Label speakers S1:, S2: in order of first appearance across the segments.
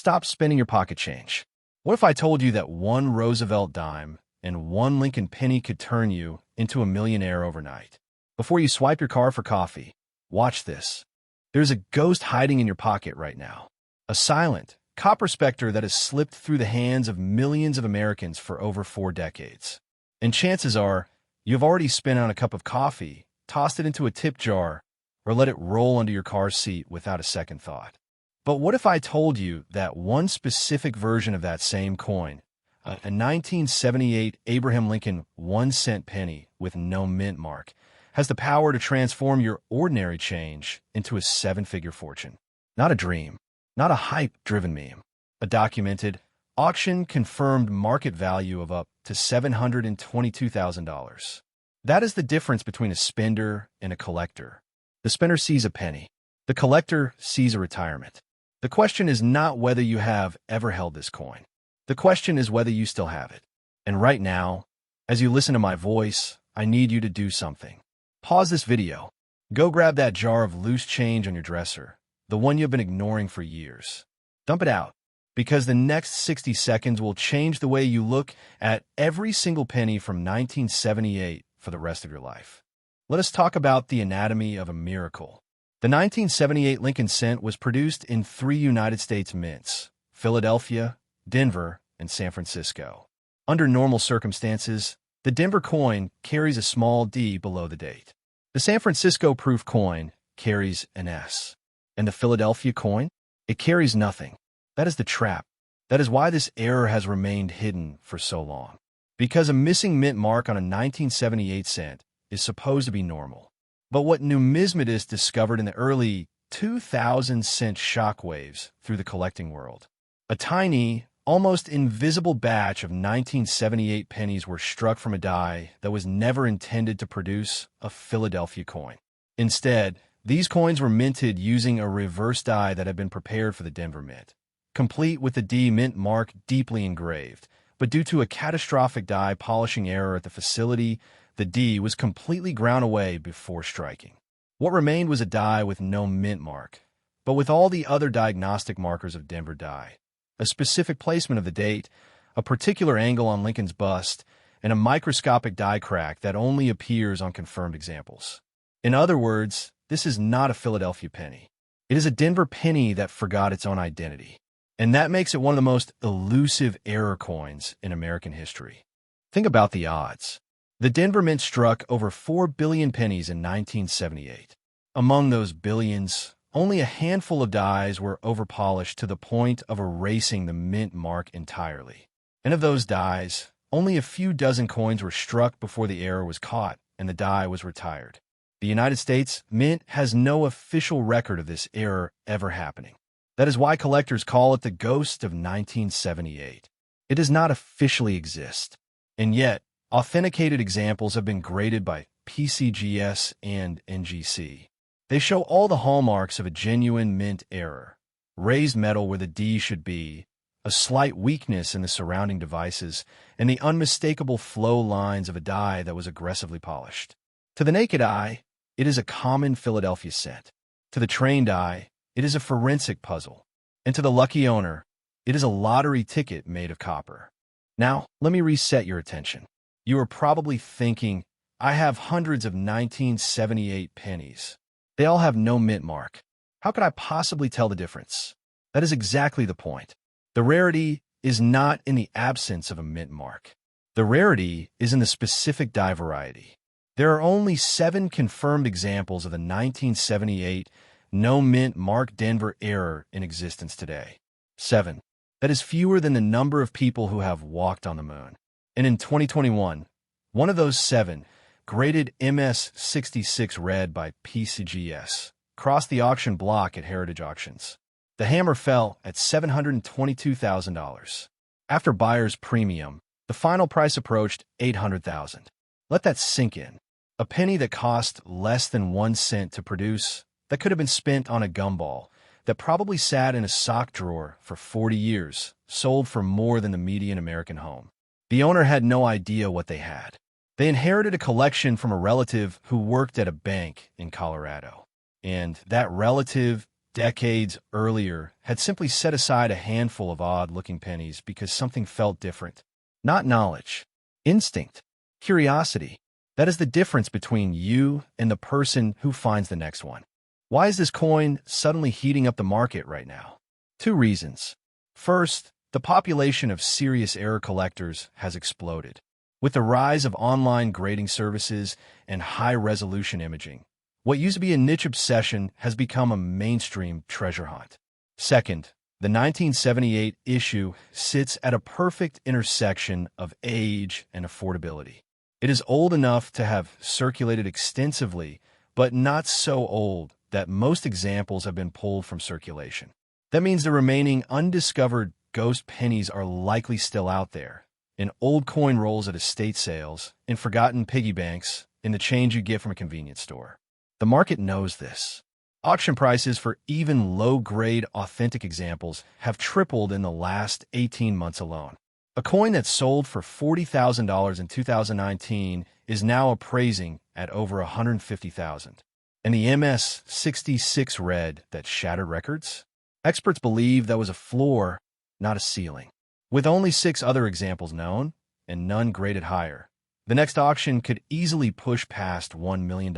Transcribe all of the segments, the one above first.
S1: stop spending your pocket change. What if I told you that one Roosevelt dime and one Lincoln penny could turn you into a millionaire overnight? Before you swipe your card for coffee, watch this. There's a ghost hiding in your pocket right now. A silent, copper specter that has slipped through the hands of millions of Americans for over 4 decades. And chances are, you've already spent on a cup of coffee, tossed it into a tip jar, or let it roll under your car seat without a second thought. But what if I told you that one specific version of that same coin, a 1978 Abraham Lincoln 1-cent penny with no mint mark, has the power to transform your ordinary change into a 7-figure fortune? Not a dream, not a hype-driven meme. A documented, auction-confirmed market value of up to $722,000. That is the difference between a spender and a collector. The spender sees a penny. The collector sees a retirement. The question is not whether you have ever held this coin. The question is whether you still have it. And right now, as you listen to my voice, I need you to do something. Pause this video. Go grab that jar of loose change on your dresser, the one you've been ignoring for years. Dump it out, because the next 60 seconds will change the way you look at every single penny from 1978 for the rest of your life. Let us talk about the anatomy of a miracle. The 1978 Lincoln cent was produced in 3 United States mints: Philadelphia, Denver, and San Francisco. Under normal circumstances, the Denver coin carries a small D below the date. The San Francisco proof coin carries an S. And the Philadelphia coin? It carries nothing. That is the trap. That is why this error has remained hidden for so long. Because a missing mint mark on a 1978 cent is supposed to be normal. But what numismatists discovered in the early 2000 sent shockwaves through the collecting world. A tiny, almost invisible batch of 1978 pennies were struck from a die that was never intended to produce a Philadelphia coin. Instead, these coins were minted using a reverse die that had been prepared for the Denver Mint, complete with the D mint mark deeply engraved. But due to a catastrophic die polishing error at the facility, the D was completely ground away before striking. What remained was a die with no mint mark, but with all the other diagnostic markers of Denver die. A specific placement of the date, a particular angle on Lincoln's bust, and a microscopic die crack that only appears on confirmed examples. In other words, this is not a Philadelphia penny. It is a Denver penny that forgot its own identity. And that makes it one of the most elusive error coins in American history. Think about the odds. The Denver Mint struck over 4 billion pennies in 1978. Among those billions, only a handful of dies were overpolished to the point of erasing the mint mark entirely. And of those dies, only a few dozen coins were struck before the error was caught and the die was retired. The United States Mint has no official record of this error ever happening. That is why collectors call it the ghost of 1978. It does not officially exist. And yet, authenticated examples have been graded by PCGS and NGC. They show all the hallmarks of a genuine mint error: raised metal where the D should be, a slight weakness in the surrounding devices, and the unmistakable flow lines of a die that was aggressively polished. To the naked eye, it is a common Philadelphia cent. To the trained eye, it is a forensic puzzle. And to the lucky owner, it is a lottery ticket made of copper. Now, let me reset your attention. You are probably thinking, I have hundreds of 1978 pennies. They all have no mint mark. How could I possibly tell the difference? That is exactly the point. The rarity is not in the absence of a mint mark. The rarity is in the specific die variety. There are only 7 confirmed examples of the 1978 no mint mark Denver error in existence today. 7. That is fewer than the number of people who have walked on the moon. And in 2021, one of those 7, graded MS66 red by PCGS, crossed the auction block at Heritage Auctions. The hammer fell at $722,000. After buyer's premium, the final price approached $800,000. Let that sink in. A penny that cost less than 1 cent to produce, that could have been spent on a gumball, that probably sat in a sock drawer for 40 years, sold for more than the median American home. The owner had no idea what they had. They inherited a collection from a relative who worked at a bank in Colorado. And that relative decades earlier, had simply set aside a handful of odd-looking pennies because something felt different. Not knowledge, instinct, curiosity. That is the difference between you and the person who finds the next one. Why is this coin suddenly heating up the market right now? Two reasons. First, the population of serious error collectors has exploded. With the rise of online grading services and high-resolution imaging, what used to be a niche obsession has become a mainstream treasure hunt. Second, the 1978 issue sits at a perfect intersection of age and affordability. It is old enough to have circulated extensively, but not so old that most examples have been pulled from circulation. That means the remaining undiscovered ghost pennies are likely still out there, in old coin rolls at estate sales, in forgotten piggy banks, in the change you get from a convenience store. The market knows this. Auction prices for even low-grade authentic examples have tripled in the last 18 months alone. A coin that sold for $40,000 in 2019 is now appraising at over $150,000. And the MS-66 red that shattered records? Experts believe that was a floor, not a ceiling. With only 6 other examples known, and none graded higher, the next auction could easily push past $1 million.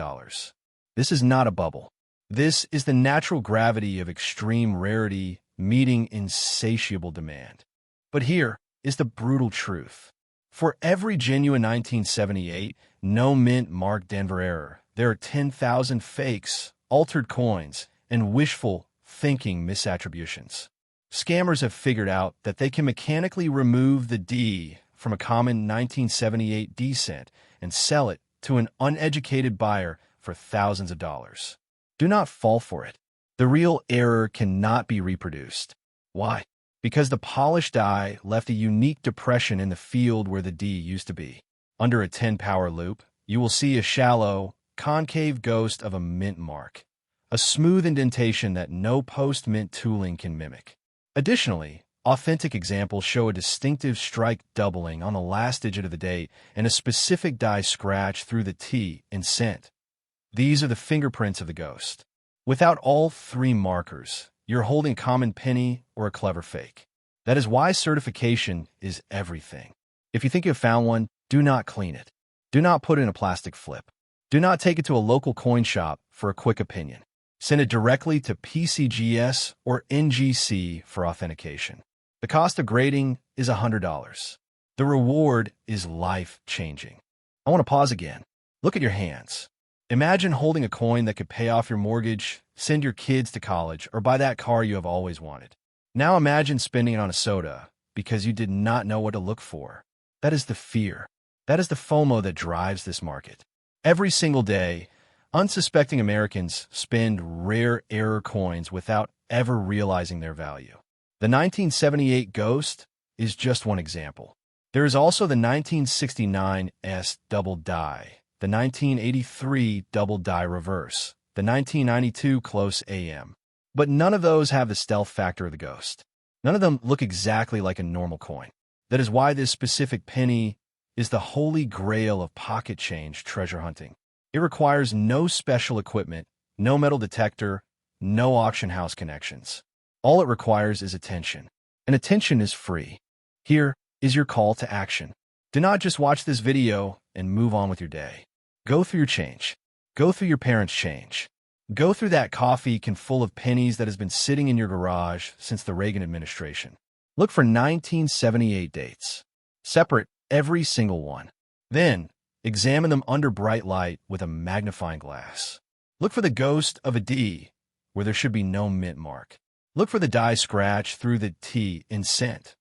S1: This is not a bubble. This is the natural gravity of extreme rarity meeting insatiable demand. But here is the brutal truth. For every genuine 1978 no-mint mark Denver error, there are 10,000 fakes, altered coins, and wishful thinking misattributions. Scammers have figured out that they can mechanically remove the D from a common 1978 D cent and sell it to an uneducated buyer for thousands of dollars. Do not fall for it. The real error cannot be reproduced. Why? Because the polished die left a unique depression in the field where the D used to be. Under a 10-power loop, you will see a shallow, concave ghost of a mint mark, a smooth indentation that no post-mint tooling can mimic. Additionally, authentic examples show a distinctive strike doubling on the last digit of the date and a specific die scratch through the T in cent. These are the fingerprints of the ghost. Without all 3 markers, you're holding a common penny or a clever fake. That is why certification is everything. If you think you have found one, do not clean it. Do not put it in a plastic flip. Do not take it to a local coin shop for a quick opinion. Send it directly to PCGS or NGC for authentication. The cost of grading is $100. The reward is life-changing. I want to pause again. Look at your hands. Imagine holding a coin that could pay off your mortgage, send your kids to college, or buy that car you have always wanted. Now imagine spending it on a soda because you did not know what to look for. That is the fear. That is the FOMO that drives this market. Every single day, unsuspecting Americans spend rare error coins without ever realizing their value. The 1978 Ghost is just one example. There is also the 1969 S double die, the 1983 double die reverse, the 1992 close AM. But none of those have the stealth factor of the Ghost. None of them look exactly like a normal coin. That is why this specific penny is the holy grail of pocket change treasure hunting. It requires no special equipment, no metal detector, no auction house connections. All it requires is attention. And attention is free. Here is your call to action. Do not just watch this video and move on with your day. Go through your change. Go through your parents' change. Go through that coffee can full of pennies that has been sitting in your garage since the Reagan administration. Look for 1978 dates. Separate every single one. Then, examine them under bright light with a magnifying glass. Look for the ghost of a D where there should be no mint mark. Look for the die scratch through the T in cent.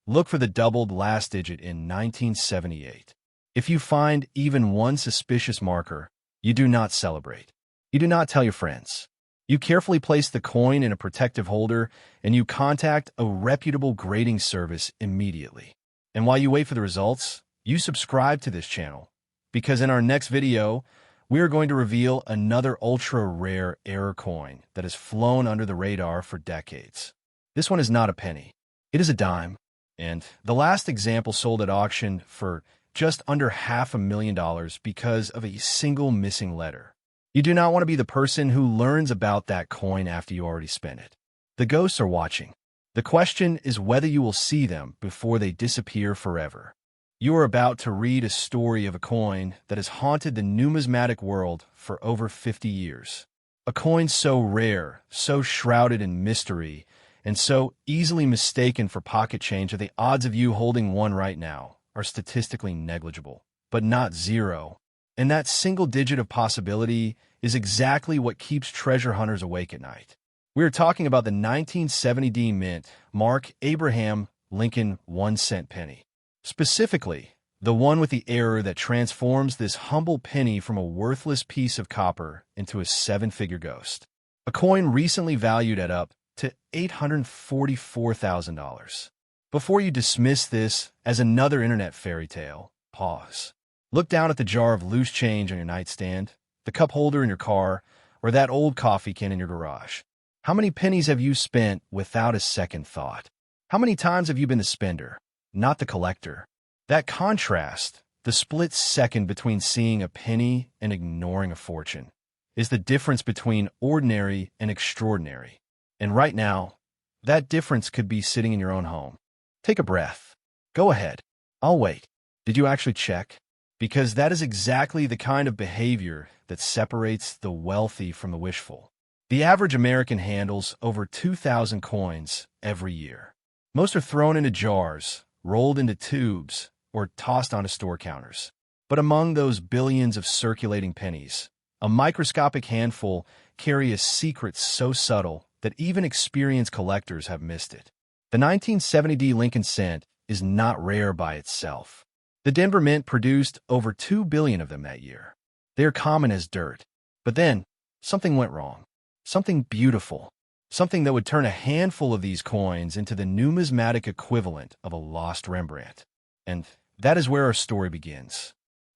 S1: Look for the doubled last digit in 1978. If you find even one suspicious marker, you do not celebrate. You do not tell your friends. You carefully place the coin in a protective holder and you contact a reputable grading service immediately. And while you wait for the results, you subscribe to this channel because in our next video, we are going to reveal another ultra-rare error coin that has flown under the radar for decades. This one is not a penny. It is a dime. And the last example sold at auction for just under $500,000 because of a single missing letter. You do not want to be the person who learns about that coin after you already spent it. The ghosts are watching. The question is whether you will see them before they disappear forever. You are about to read a story of a coin that has haunted the numismatic world for over 50 years. A coin so rare, so shrouded in mystery, and so easily mistaken for pocket change that the odds of you holding one right now are statistically negligible, but not zero. And that single digit of possibility is exactly what keeps treasure hunters awake at night. We are talking about the 1970 mint Mark Abraham Lincoln 1-cent penny. Specifically, the one with the error that transforms this humble penny from a worthless piece of copper into a seven-figure ghost. A coin recently valued at up to $844,000. Before you dismiss this as another internet fairy tale, pause. Look down at the jar of loose change on your nightstand, the cup holder in your car, or that old coffee can in your garage. How many pennies have you spent without a second thought? How many times have you been the spender, not the collector? That contrast, the split second between seeing a penny and ignoring a fortune, is the difference between ordinary and extraordinary. And right now, that difference could be sitting in your own home. Take a breath. Go ahead. I'll wait. Did you actually check? Because that is exactly the kind of behavior that separates the wealthy from the wishful. The average American handles over 2,000 coins every year. Most are thrown into jars, rolled into tubes, or tossed onto store counters. But among those billions of circulating pennies, a microscopic handful carry a secret so subtle that even experienced collectors have missed it. The 1970 Lincoln cent is not rare by itself. The Denver Mint produced over 2 billion of them that year. They are common as dirt. But then, something went wrong. Something beautiful. Something that would turn a handful of these coins into the numismatic equivalent of a lost Rembrandt. And that is where our story begins.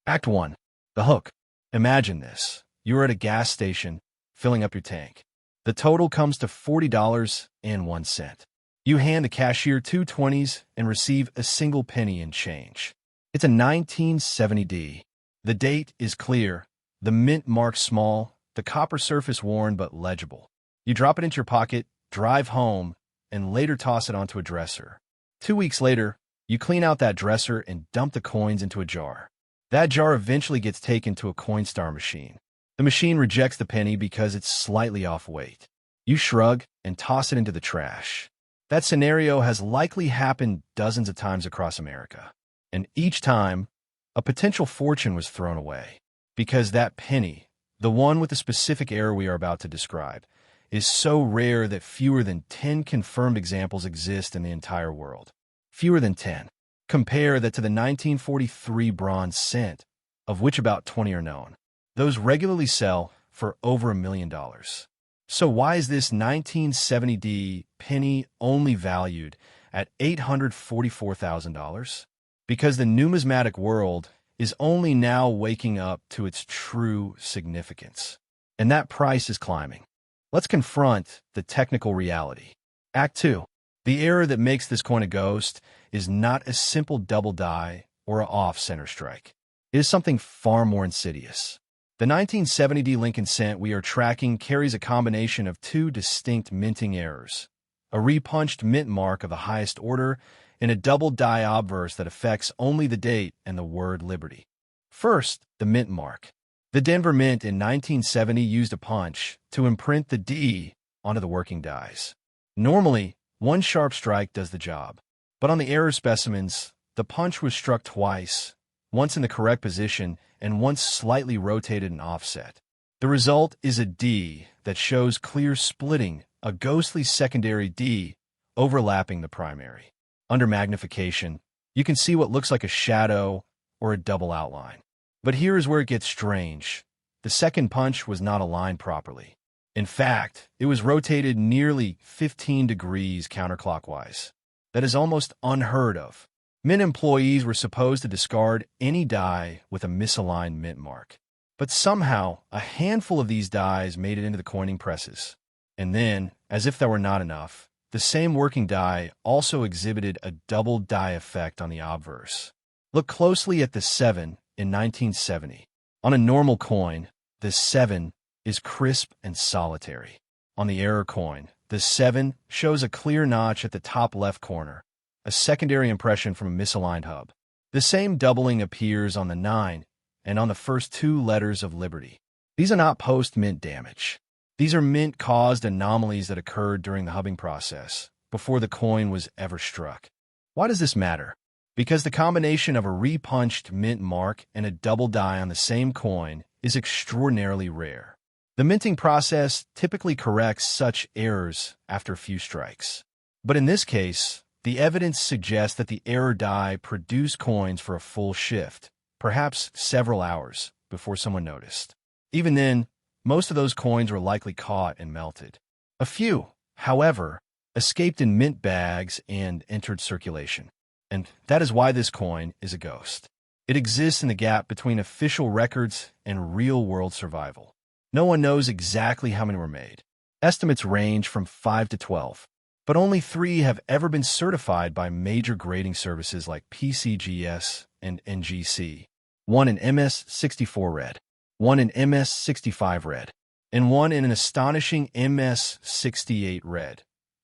S1: Act 1. The hook. Imagine this. You are at a gas station, filling up your tank. The total comes to $40.01. You hand the cashier two 20s and receive a single penny in change. It's a 1970D. The date is clear, the mint mark small, the copper surface worn but legible. You drop it into your pocket, drive home, and later toss it onto a dresser. 2 weeks later, you clean out that dresser and dump the coins into a jar. That jar eventually gets taken to a Coinstar machine. The machine rejects the penny because it's slightly off weight. You shrug and toss it into the trash. That scenario has likely happened dozens of times across America. And each time, a potential fortune was thrown away. Because that penny, the one with the specific error we are about to describe, is so rare that fewer than 10 confirmed examples exist in the entire world. Fewer than 10. Compare that to the 1943 bronze cent, of which about 20 are known. Those regularly sell for over $1 million. So why is this 1970D penny only valued at $844,000? Because the numismatic world is only now waking up to its true significance. And that price is climbing. Let's confront the technical reality. Act 2. The error that makes this coin a ghost is not a simple double die or an off-center strike. It is something far more insidious. The 1970 Lincoln cent we are tracking carries a combination of two distinct minting errors, a repunched mint mark of the highest order and a double die obverse that affects only the date and the word liberty. First, the mint mark. The Denver Mint in 1970 used a punch to imprint the D onto the working dies. Normally, one sharp strike does the job, but on the error specimens, the punch was struck twice, once in the correct position and once slightly rotated and offset. The result is a D that shows clear splitting, a ghostly secondary D overlapping the primary. Under magnification, you can see what looks like a shadow or a double outline. But here is where it gets strange. The second punch was not aligned properly. In fact, it was rotated nearly 15 degrees counterclockwise. That is almost unheard of. Mint employees were supposed to discard any die with a misaligned mint mark. But somehow, a handful of these dies made it into the coining presses. And then, as if that were not enough, the same working die also exhibited a double die effect on the obverse. Look closely at the 7 in 1970. On a normal coin, the 7 is crisp and solitary. On the error coin, the 7 shows a clear notch at the top left corner, a secondary impression from a misaligned hub. The same doubling appears on the 9 and on the first 2 letters of Liberty. These are not post-mint damage. These are mint-caused anomalies that occurred during the hubbing process, before the coin was ever struck. Why does this matter? Because the combination of a repunched mint mark and a double die on the same coin is extraordinarily rare. The minting process typically corrects such errors after a few strikes. But in this case, the evidence suggests that the error die produced coins for a full shift, perhaps several hours, before someone noticed. Even then, most of those coins were likely caught and melted. A few, however, escaped in mint bags and entered circulation. And that is why this coin is a ghost. It exists in the gap between official records and real-world survival. No one knows exactly how many were made. Estimates range from 5 to 12, but only 3 have ever been certified by major grading services like PCGS and NGC. 1 in MS64 red, 1 in MS65 red, and 1 in an astonishing MS68 red.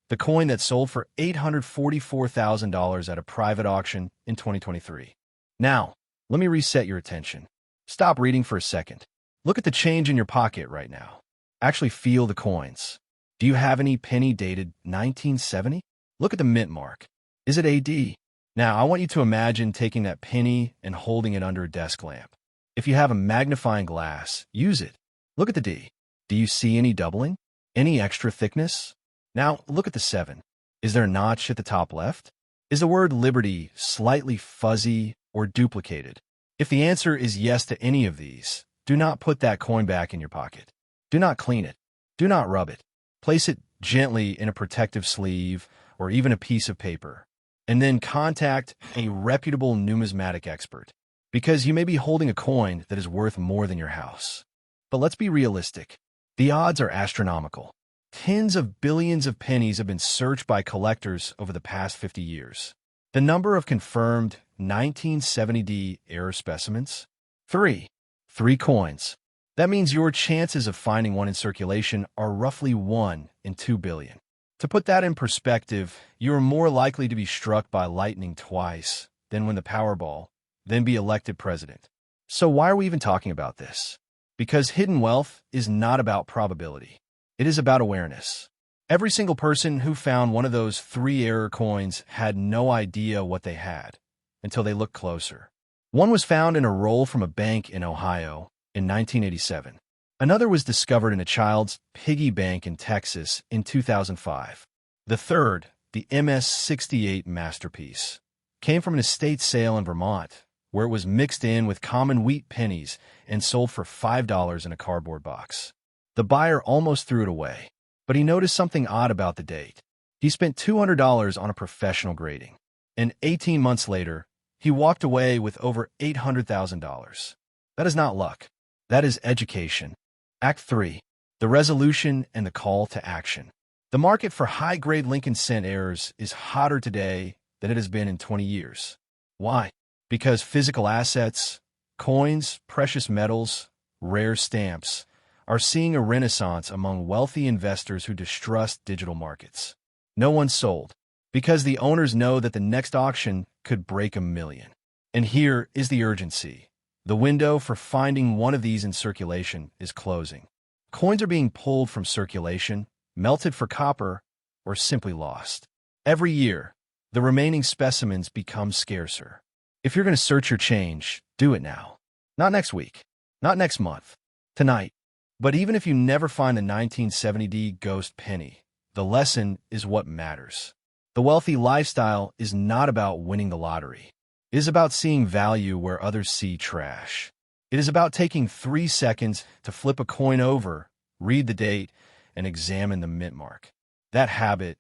S1: The coin that sold for $844,000 at a private auction in 2023. Now, let me reset your attention. Stop reading for a second. Look at the change in your pocket right now. Actually feel the coins. Do you have any penny dated 1970? Look at the mint mark. Is it AD? Now, I want you to imagine taking that penny and holding it under a desk lamp. If you have a magnifying glass, use it. Look at the D. Do you see any doubling? Any extra thickness? Now, look at the 7. Is there a notch at the top left? Is the word Liberty slightly fuzzy or duplicated? If the answer is yes to any of these, do not put that coin back in your pocket. Do not clean it. Do not rub it. Place it gently in a protective sleeve or even a piece of paper, and then contact a reputable numismatic expert, because you may be holding a coin that is worth more than your house. But let's be realistic. The odds are astronomical. Tens of billions of pennies have been searched by collectors over the past 50 years. The number of confirmed 1970D error specimens? 3. 3 coins. That means your chances of finding one in circulation are roughly 1 in 2 billion. To put that in perspective, you are more likely to be struck by lightning twice than win the Powerball, then be elected president. So why are we even talking about this? Because hidden wealth is not about probability. It is about awareness. Every single person who found one of those 3 error coins had no idea what they had until they looked closer. One was found in a roll from a bank in Ohio in 1987. Another was discovered in a child's piggy bank in Texas in 2005. The third, the MS68 masterpiece, came from an estate sale in Vermont, where it was mixed in with common wheat pennies and sold for $5 in a cardboard box. The buyer almost threw it away, but he noticed something odd about the date. He spent $200 on a professional grading, and 18 months later, he walked away with over $800,000. That is not luck. That is education. Act 3. The resolution and the call to action. The market for high-grade Lincoln cent errors is hotter today than it has been in 20 years. Why? Because physical assets, coins, precious metals, rare stamps, are seeing a renaissance among wealthy investors who distrust digital markets. No one sold, because the owners know that the next auction could break $1 million. And here is the urgency. The window for finding one of these in circulation is closing. Coins are being pulled from circulation, melted for copper, or simply lost. Every year, the remaining specimens become scarcer. If you're going to search your change, do it now. Not next week, not next month, tonight. But even if you never find the 1970D ghost penny, the lesson is what matters. The wealthy lifestyle is not about winning the lottery. It is about seeing value where others see trash. It is about taking 3 seconds to flip a coin over, read the date, and examine the mint mark. That habit,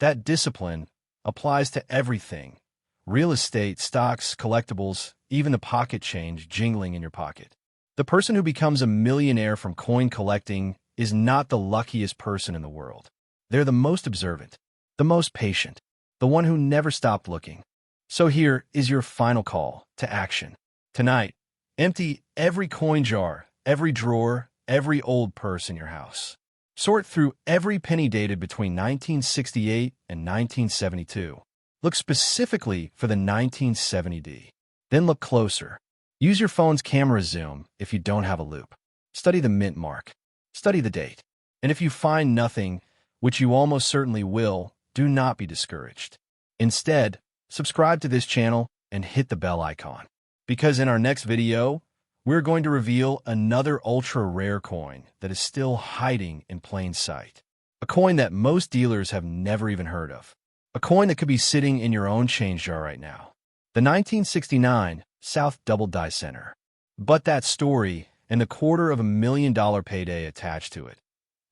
S1: that discipline, applies to everything. Real estate, stocks, collectibles, even the pocket change jingling in your pocket. The person who becomes a millionaire from coin collecting is not the luckiest person in the world. They're the most observant, the most patient, the one who never stopped looking. So here is your final call to action. Tonight, empty every coin jar, every drawer, every old purse in your house. Sort through every penny dated between 1968 and 1972. Look specifically for the 1970D. Then look closer. Use your phone's camera zoom if you don't have a loop. Study the mint mark. Study the date. And if you find nothing, which you almost certainly will, do not be discouraged. Instead, subscribe to this channel and hit the bell icon. Because in our next video, we're going to reveal another ultra-rare coin that is still hiding in plain sight. A coin that most dealers have never even heard of. A coin that could be sitting in your own change jar right now. The 1969 South Double Die Center. But that story and the $250,000 payday attached to it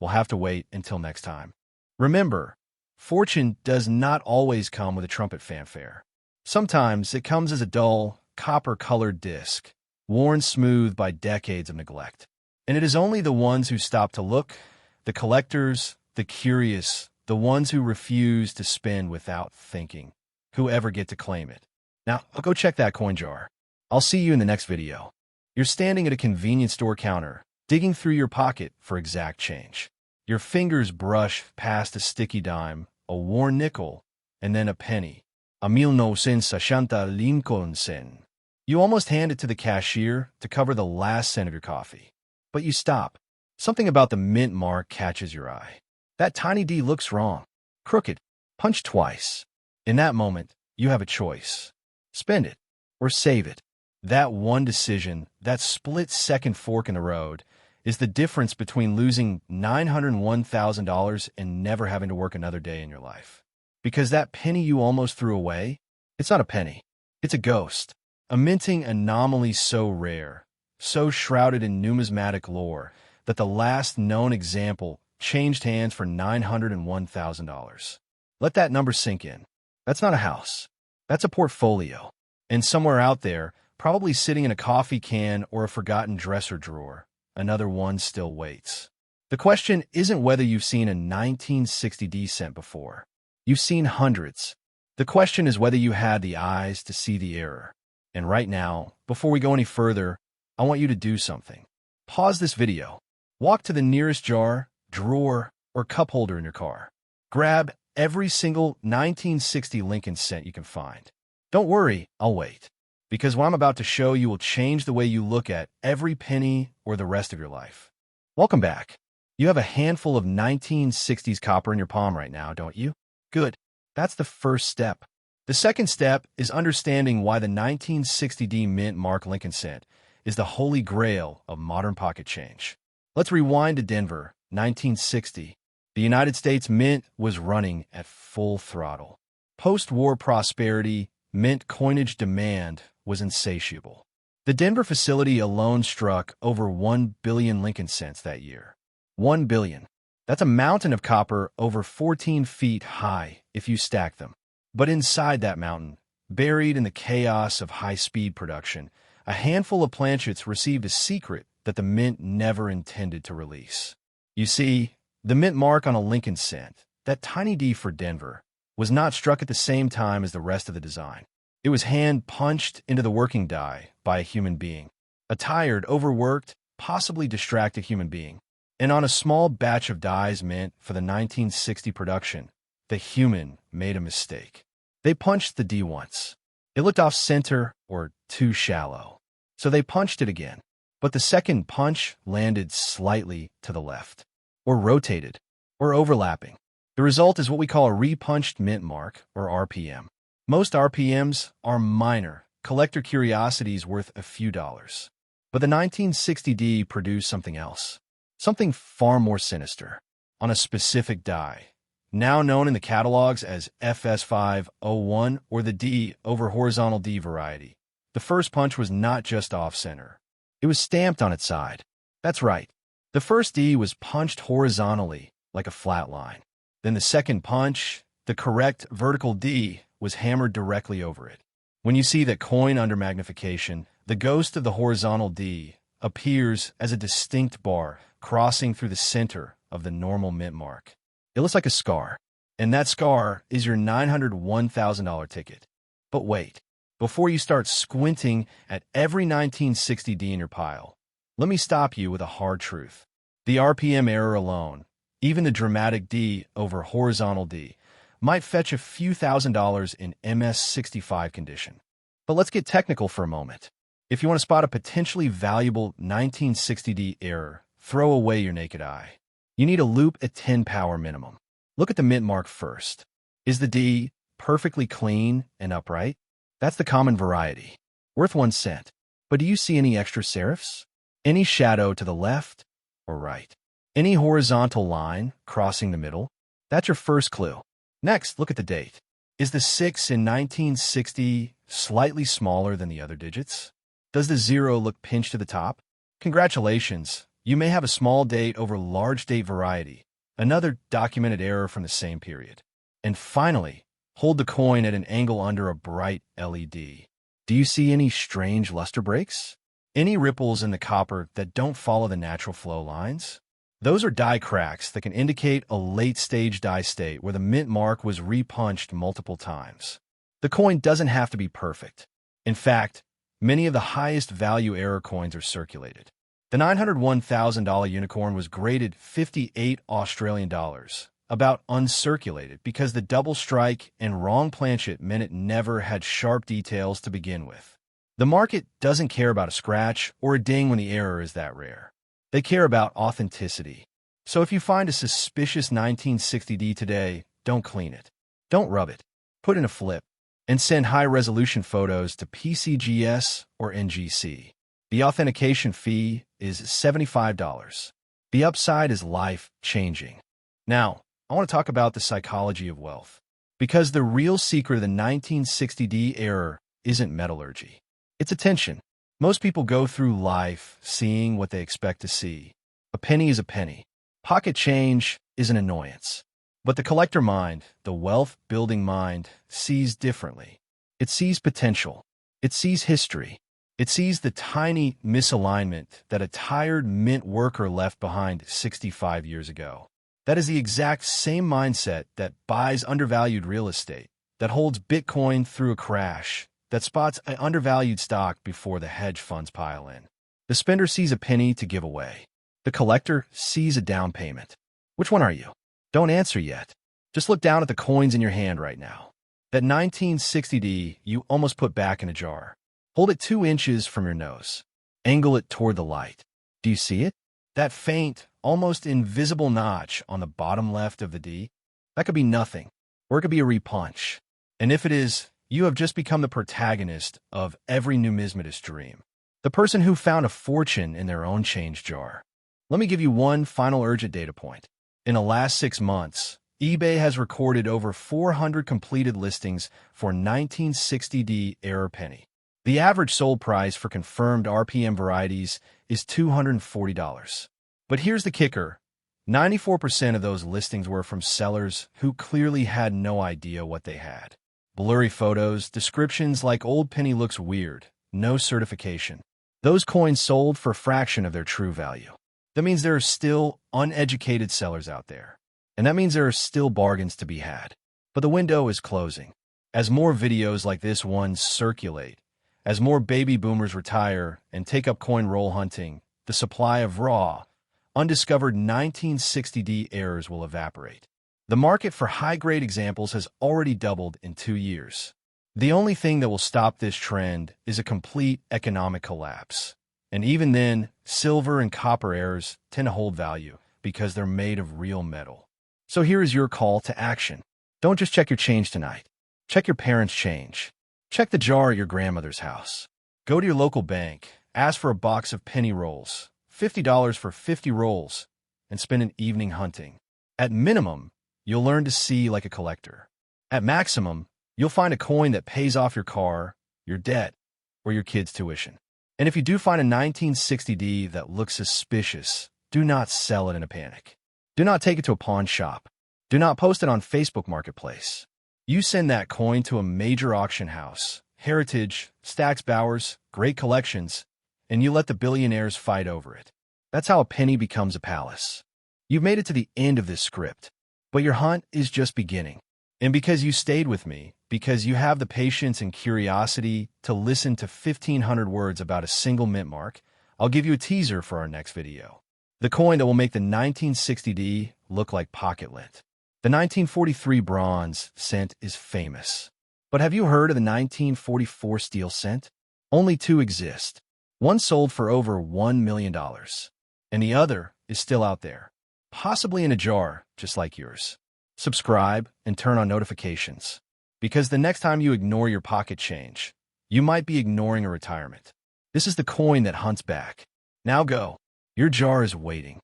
S1: will have to wait until next time. Remember, fortune does not always come with a trumpet fanfare. Sometimes it comes as a dull, copper-colored disc, worn smooth by decades of neglect. And it is only the ones who stop to look, the collectors, the curious, the ones who refuse to spend without thinking, who ever get to claim it. Now, go check that coin jar. I'll see you in the next video. You're standing at a convenience store counter, digging through your pocket for exact change. Your fingers brush past a sticky dime, a worn nickel, and then a penny. A 1960 Lincoln cent. You almost hand it to the cashier to cover the last cent of your coffee. But you stop. Something about the mint mark catches your eye. That tiny D looks wrong. Crooked. Punch twice. In that moment, you have a choice. Spend it or save it. That one decision, that split-second fork in the road, is the difference between losing $901,000 and never having to work another day in your life. Because that penny you almost threw away, it's not a penny. It's a ghost. A minting anomaly so rare, so shrouded in numismatic lore, that the last known example changed hands for $901,000. Let that number sink in. That's not a house. That's a portfolio. And somewhere out there, probably sitting in a coffee can or a forgotten dresser drawer, another one still waits. The question isn't whether you've seen a 1960 cent before. You've seen hundreds. The question is whether you had the eyes to see the error. And right now, before we go any further, I want you to do something. Pause this video. Walk to the nearest jar, drawer, or cup holder in your car. Grab every single 1960 Lincoln cent you can find. Don't worry, I'll wait. Because what I'm about to show you will change the way you look at every penny or the rest of your life. Welcome back. You have a handful of 1960s copper in your palm right now, don't you? Good. That's the first step. The second step is understanding why the 1960D mint mark Lincoln cent is the holy grail of modern pocket change. Let's rewind to Denver, 1960. The United States Mint was running at full throttle. Post-war prosperity, mint coinage demand was insatiable. The Denver facility alone struck over 1 billion Lincoln cents that year. 1 billion. That's a mountain of copper over 14 feet high if you stack them. But inside that mountain, buried in the chaos of high-speed production, a handful of planchets received a secret that the mint never intended to release. You see, the mint mark on a Lincoln cent, that tiny D for Denver, was not struck at the same time as the rest of the design. It was hand-punched into the working die by a human being. A tired, overworked, possibly distracted human being. And on a small batch of dies meant for the 1960 production, the human made a mistake. They punched the D once. It looked off-center or too shallow. So they punched it again. But the second punch landed slightly to the left. Or rotated. Or overlapping. The result is what we call a repunched mint mark, or RPM. Most RPMs are minor, collector curiosities worth a few dollars. But the 1960D produced something else. Something far more sinister. On a specific die. Now known in the catalogs as FS501 or the D over horizontal D variety. The first punch was not just off-center. It was stamped on its side. That's right. The first D was punched horizontally, like a flat line. Then the second punch, the correct vertical D, was hammered directly over it. When you see that coin under magnification, the ghost of the horizontal D appears as a distinct bar crossing through the center of the normal mint mark. It looks like a scar, and that scar is your $901,000 ticket. But wait, before you start squinting at every 1960D in your pile, Let me stop you with a hard truth. The RPM error alone, even the dramatic D over horizontal D, might fetch a few $1,000s in MS65 condition. But let's get technical for a moment. If you want to spot a potentially valuable 1960D error, throw away your naked eye. You need a loop at 10 power minimum. Look at the mint mark first. Is the D perfectly clean and upright? That's the common variety, worth 1 cent. But do you see any extra serifs? Any shadow to the left or right? Any horizontal line crossing the middle? That's your first clue. Next, look at the date. Is the 6 in 1960 slightly smaller than the other digits? Does the 0 look pinched to the top? Congratulations, you may have a small date over large date variety, another documented error from the same period. And finally, hold the coin at an angle under a bright LED. Do you see any strange luster breaks? Any ripples in the copper that don't follow the natural flow lines? Those are die cracks that can indicate a late-stage die state where the mint mark was repunched multiple times. The coin doesn't have to be perfect. In fact, many of the highest value error coins are circulated. The $901,000 unicorn was graded 58 Australian dollars, about uncirculated because the double strike and wrong planchet meant it never had sharp details to begin with. The market doesn't care about a scratch or a ding when the error is that rare. They care about authenticity. So if you find a suspicious 1960D today, don't clean it. Don't rub it. Put in a flip and send high-resolution photos to PCGS or NGC. The authentication fee is $75. The upside is life-changing. Now, I want to talk about the psychology of wealth. Because the real secret of the 1960D error isn't metallurgy. It's attention. Most people go through life seeing what they expect to see. A penny is a penny. Pocket change is an annoyance. But the collector mind, the wealth-building mind, sees differently. It sees potential. It sees history. It sees the tiny misalignment that a tired mint worker left behind 65 years ago. That is the exact same mindset that buys undervalued real estate, that holds Bitcoin through a crash, that spots an undervalued stock before the hedge funds pile in. The spender sees a penny to give away. The collector sees a down payment. Which one are you? Don't answer yet. Just look down at the coins in your hand right now. That 1960D you almost put back in a jar. Hold it 2 inches from your nose. Angle it toward the light. Do you see it? That faint, almost invisible notch on the bottom left of the D? That could be nothing, or it could be a repunch. And if it is, you have just become the protagonist of every numismatist's dream. The person who found a fortune in their own change jar. Let me give you one final urgent data point. In the last 6 months, eBay has recorded over 400 completed listings for 1960D error penny. The average sold price for confirmed RPM varieties is $240. But here's the kicker. 94% of those listings were from sellers who clearly had no idea what they had. Blurry photos, descriptions like old penny looks weird, no certification. Those coins sold for a fraction of their true value. That means there are still uneducated sellers out there. And that means there are still bargains to be had. But the window is closing. As more videos like this one circulate, as more baby boomers retire and take up coin roll hunting, the supply of raw, undiscovered 1960D errors will evaporate. The market for high-grade examples has already doubled in 2 years. The only thing that will stop this trend is a complete economic collapse. And even then, silver and copper errors tend to hold value because they're made of real metal. So here is your call to action. Don't just check your change tonight. Check your parents' change. Check the jar at your grandmother's house. Go to your local bank, ask for a box of penny rolls, $50 for 50 rolls, and spend an evening hunting. At minimum, you'll learn to see like a collector. At maximum, you'll find a coin that pays off your car, your debt, or your kid's tuition. And if you do find a 1960D that looks suspicious, do not sell it in a panic. Do not take it to a pawn shop. Do not post it on Facebook Marketplace. You send that coin to a major auction house, Heritage, Stax Bowers, Great Collections, and you let the billionaires fight over it. That's how a penny becomes a palace. You've made it to the end of this script, but your hunt is just beginning. And because you stayed with me, because you have the patience and curiosity to listen to 1,500 words about a single mint mark, I'll give you a teaser for our next video. The coin that will make the 1960D look like pocket lint. The 1943 bronze cent is famous. But have you heard of the 1944 steel cent? Only two exist. One sold for over $1 million, and the other is still out there, possibly in a jar, just like yours. Subscribe and turn on notifications, because the next time you ignore your pocket change, you might be ignoring a retirement. This is the coin that hunts back. Now go. Your jar is waiting.